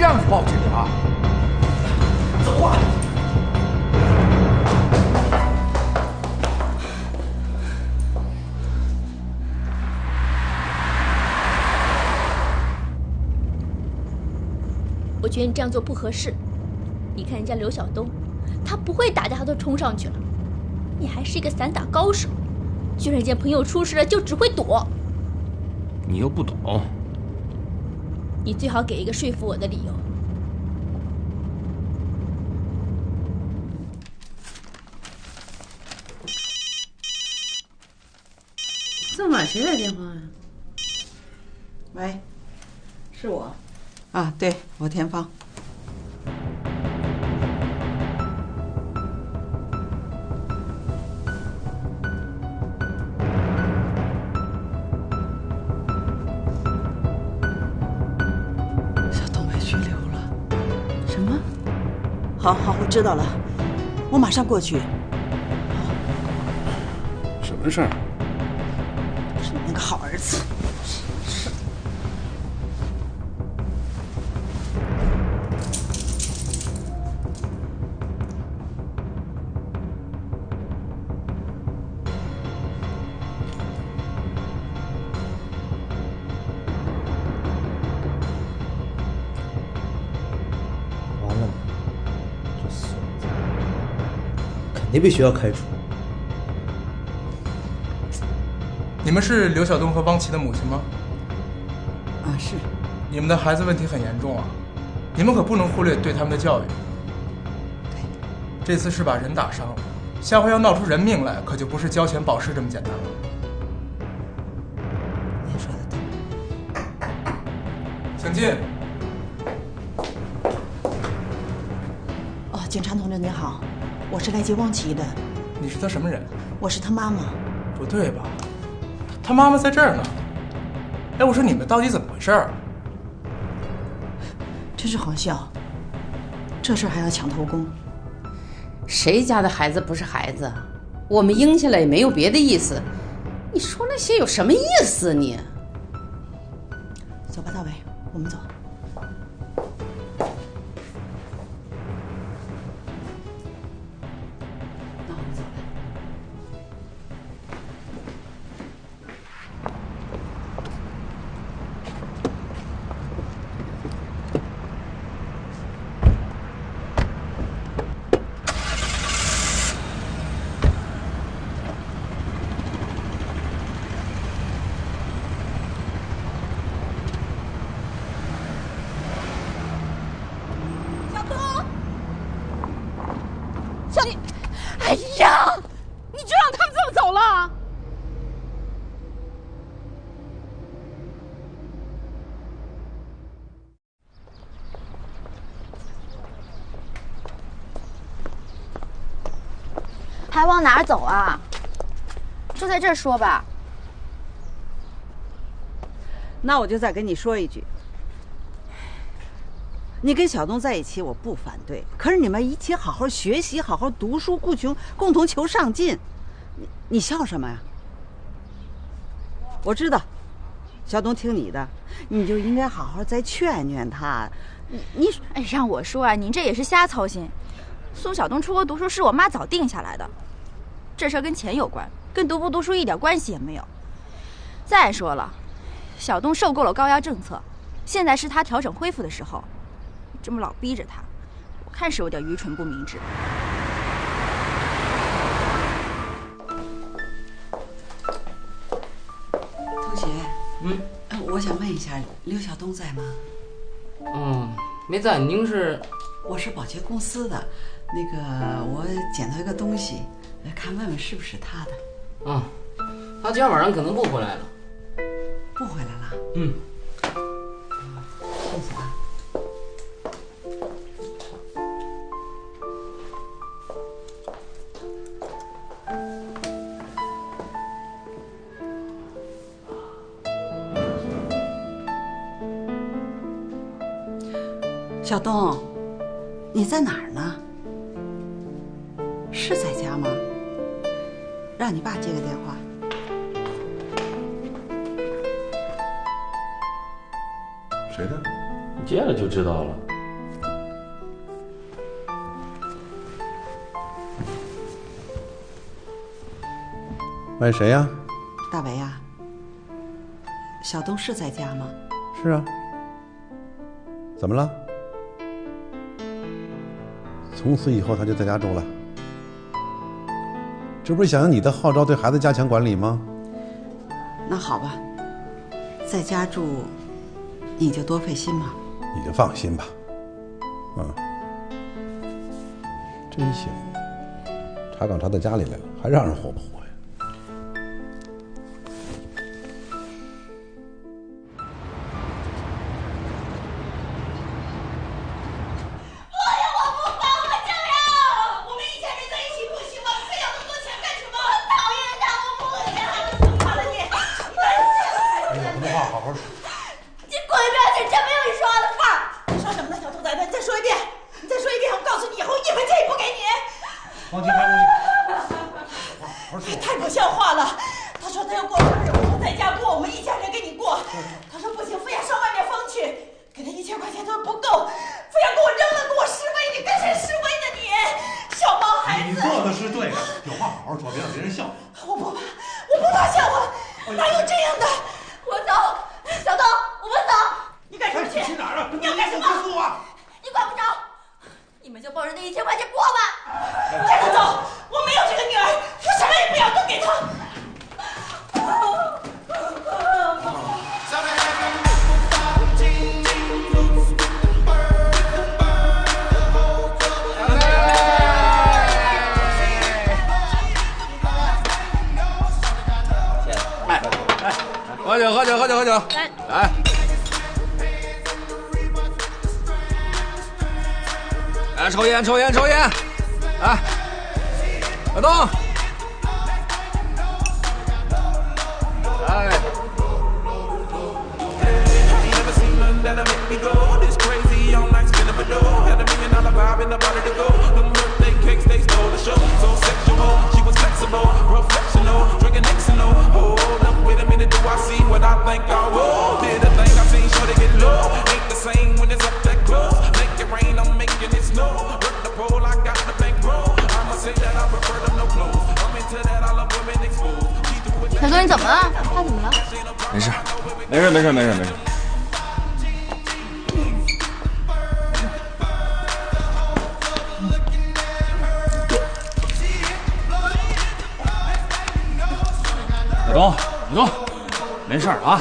样去报警啊？走啊！我觉得你这样做不合适。你看人家刘晓东，他不会打架，他都冲上去了。你还是一个散打高手，居然人家朋友出事了就只会躲。你又不懂。你最好给一个说服我的理由。这么晚谁来电话呀？喂，是我。啊，对，我田芳。小东被拘留了。什么？好，我知道了，我马上过去。什么事儿？是你那个好儿子。完了，这孙子肯定被学校开除。你们是刘晓东和汪琪的母亲吗？啊，是。你们的孩子问题很严重啊，你们可不能忽略对他们的教育。对，这次是把人打伤了，下回要闹出人命来，可就不是交钱保释这么简单了。您说的对。请进。哦，警察同志您好，我是来接汪琪的。你是他什么人？我是他妈妈。不对吧？他妈妈在这儿呢。哎，我说你们到底怎么回事儿？真是好笑，这事儿还要抢偷工。谁家的孩子不是孩子？我们应下来也没有别的意思。你说那些有什么意思你？走吧，大伟，我们走。那我们走吧。哎呀，你就让他们这么走了？还往哪儿走啊？就在这儿说吧。那我就再跟你说一句，你跟小东在一起我不反对，可是你们一起好好学习，好好读书，共同求上进。你笑什么呀？我知道，小东听你的，你就应该好好再劝劝他。你哎，让我说啊，您这也是瞎操心。送小东出国读书是我妈早定下来的，这事儿跟钱有关，跟读不读书一点关系也没有。再说了，小东受够了高压政策，现在是他调整恢复的时候。这么老逼着他，我看是有点愚蠢不明智。同学，我想问一下，刘晓东在吗？没在。您是？我是保洁公司的，那个我捡到一个东西，看问问是不是他的。他今天晚上可能不回来了。不回来了？谢谢啊。小东，你在哪儿呢？是在家吗？让你爸接个电话。谁的？你接了就知道了。喂，谁呀？大为呀，小东是在家吗？是啊。怎么了？从此以后他就在家住了。这不是响应你的号召，对孩子加强管理吗？那好吧，在家住，你就多费心嘛。你就放心吧。真行，查岗查到家里来了，还让人活不活呀？太不像话了！他说他要过生日，我说在家过，我们一家人给你过。他说不行，非要上外面疯去，给他1000块钱都不够，非要给我扔了，给我示威！你跟谁示威呢你？小毛孩子！你做的是对的，有话好好说，别让别人笑话。我不怕笑话，哪有这样的？我走，小东，我们走。你干什么去？去哪儿啊？你要干什么？告诉我。你管不着，你们就抱着那1000块钱过吧。带他走，我没有这个女儿，我什么也不要，都给他。喝酒，来，来抽烟，来，小东，来。小东，你怎么了？他怎么了？没事。小东，没事啊。